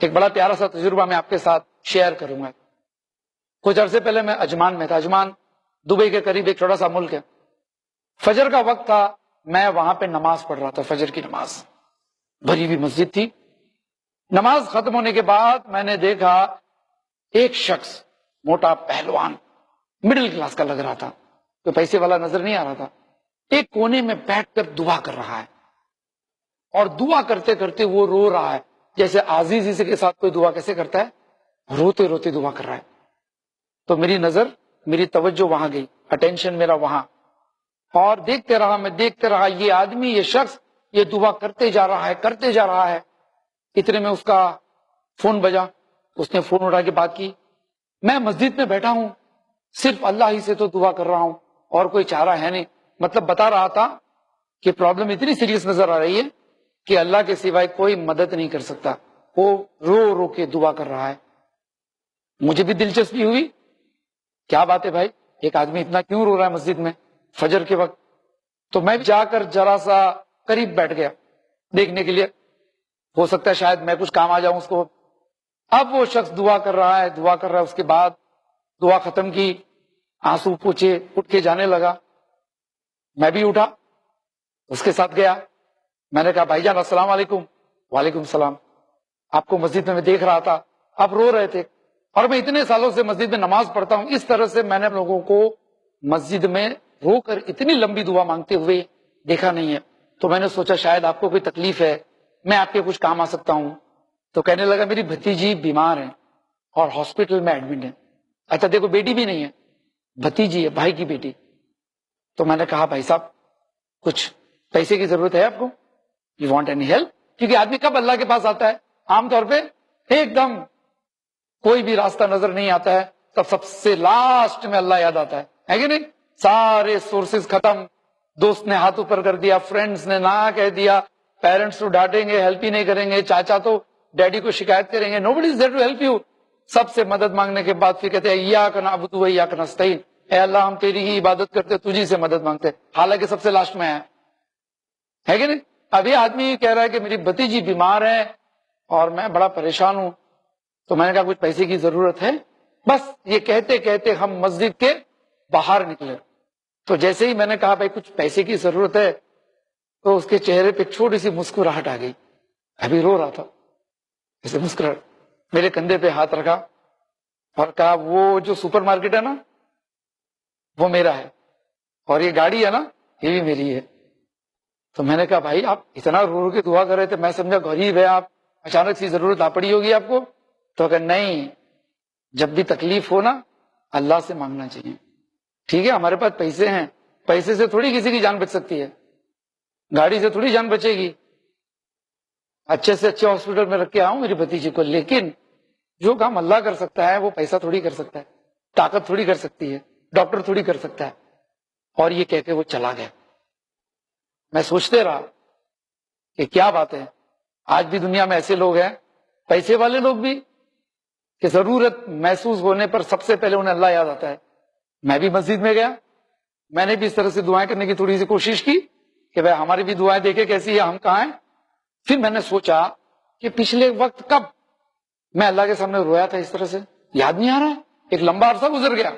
ایک بڑا پیارا سا تجربہ میں آپ کے ساتھ شیئر کروں گا. کچھ عرصے پہلے میں عجمان میں تھا. عجمان دبئی کے قریب ایک چھوٹا سا ملک ہے. فجر کا وقت تھا, میں وہاں پہ نماز پڑھ رہا تھا, فجر کی نماز. بھری ہوئی مسجد تھی. نماز ختم ہونے کے بعد میں نے دیکھا ایک شخص موٹا پہلوان, مڈل کلاس کا لگ رہا تھا, کوئی پیسے والا نظر نہیں آ رہا تھا, ایک کونے میں بیٹھ کر دعا کر رہا ہے. اور دعا کرتے کرتے وہ رو رہا ہے, جیسے عزیز کے ساتھ کوئی دعا کیسے کرتا ہے, روتے روتے دعا کر رہا ہے. تو میری نظر, میری توجہ وہاں گئی, اٹینشن میرا وہاں, اور دیکھتے رہا یہ آدمی, یہ شخص یہ دعا کرتے جا رہا ہے. اتنے میں اس کا فون بجا, اس نے فون اٹھا کے بات کی. میں مسجد میں بیٹھا ہوں, صرف اللہ ہی سے تو دعا کر رہا ہوں اور کوئی چارہ ہے نہیں. مطلب بتا رہا تھا کہ پرابلم اتنی سیریس نظر آ رہی ہے کہ اللہ کے سوائے کوئی مدد نہیں کر سکتا. وہ رو رو کے دعا کر رہا ہے. مجھے بھی دلچسپی ہوئی, کیا بات ہے بھائی, ایک آدمی اتنا کیوں رو رہا ہے مسجد میں فجر کے وقت. تو میں جا کر ذرا سا قریب بیٹھ گیا دیکھنے کے لیے, ہو سکتا ہے شاید میں کچھ کام آ جاؤں اس کو. اب وہ شخص دعا کر رہا ہے. اس کے بعد دعا ختم کی, آنسو پوچھے, اٹھ کے جانے لگا. میں بھی اٹھا, اس کے ساتھ گیا. میں نے کہا بھائی جان السلام علیکم. وعلیکم السلام. آپ کو مسجد میں دیکھ رہا تھا, آپ رو رہے تھے, اور میں اتنے سالوں سے مسجد میں نماز پڑھتا ہوں, اس طرح سے میں نے لوگوں کو مسجد میں رو کر اتنی لمبی دعا مانگتے ہوئے دیکھا نہیں ہے. تو میں نے سوچا شاید آپ کو کوئی تکلیف ہے, میں آپ کے کچھ کام آ سکتا ہوں. تو کہنے لگا میری بھتیجی بیمار ہے اور ہاسپٹل میں ایڈمٹ ہے. اچھا دیکھو, بیٹی بھی نہیں ہے, بھتیجی ہے, بھائی کی بیٹی. تو میں نے کہا بھائی صاحب کچھ پیسے کی ضرورت ہے آپ کو, یو وانٹ اینی ہیلپ؟ کیونکہ آدمی کب اللہ کے پاس آتا ہے, عام طور پہ ایک دم کوئی بھی راستہ نظر نہیں آتا ہے, تب سب سے لاسٹ میں اللہ یاد آتا ہے کہ نہیں. سارے سورسز ختم, دوست نے ہاتھ اوپر کر دیا, فرینڈز نے نہ کہہ دیا, پیرنٹس تو ڈانٹیں گے, ہیلپ ہی نہیں کریں گے, چاچا تو ڈیڈی کو شکایت کریں گے, nobody is there to help you. سب سے مدد مانگنے کے بعد پھر کہتے ہیں ایاک نعبد و ایاک نستعین, اے اللہ ہم تیری ہی عبادت کرتے, تجھی سے مدد مانگتے, حالانکہ سب سے لاسٹ میں ہے کہ نہیں. ابھی آدمی کہہ رہا ہے کہ میری بھتیجی بیمار ہے اور میں بڑا پریشان ہوں. تو میں نے کہا کچھ پیسے کی ضرورت ہے. بس یہ کہتے کہتے ہم مسجد کے باہر نکلے. تو جیسے ہی میں نے کہا بھائی کچھ پیسے کی ضرورت ہے, تو اس کے چہرے پہ چھوٹی سی مسکراہٹ آ گئی. ابھی رو رہا تھا, ایسے مسکراہٹ, میرے کندھے پہ ہاتھ رکھا اور کہا وہ جو سپر مارکیٹ ہے نا وہ میرا ہے, اور یہ گاڑی ہے نا یہ بھی میری ہے. تو میں نے کہا بھائی آپ اتنا رو رو کے دعا کر رہے تھے, میں سمجھا غریب ہے آپ, اچانک سی ضرورت آ پڑی ہوگی آپ کو. تو کہ نہیں, جب بھی تکلیف ہو نا اللہ سے مانگنا چاہیے. ٹھیک ہے ہمارے پاس پیسے ہیں, پیسے سے تھوڑی کسی کی جان بچ سکتی ہے, گاڑی سے تھوڑی جان بچے گی. اچھے سے اچھے ہاسپٹل میں رکھ کے آؤں میری بھتیجی کو, لیکن جو کام اللہ کر سکتا ہے وہ پیسہ تھوڑی کر سکتا ہے, طاقت تھوڑی کر سکتی ہے, ڈاکٹر تھوڑی کر سکتا ہے. اور یہ کہہ کے وہ چلا گیا. میں سوچتے رہا کہ کیا بات ہے, آج بھی دنیا میں ایسے لوگ ہیں, پیسے والے لوگ بھی, کہ ضرورت محسوس ہونے پر سب سے پہلے انہیں اللہ یاد آتا ہے. میں بھی مسجد میں گیا, میں نے بھی اس طرح سے دعائیں کرنے کی تھوڑی سی کوشش کی کہ بھائی ہماری بھی دعائیں دیکھیں کیسی ہے, ہم کہاں ہیں. پھر میں نے سوچا کہ پچھلے وقت کب میں اللہ کے سامنے رویا تھا اس طرح سے, یاد نہیں آ رہا ہے, ایک لمبا عرصہ گزر گیا.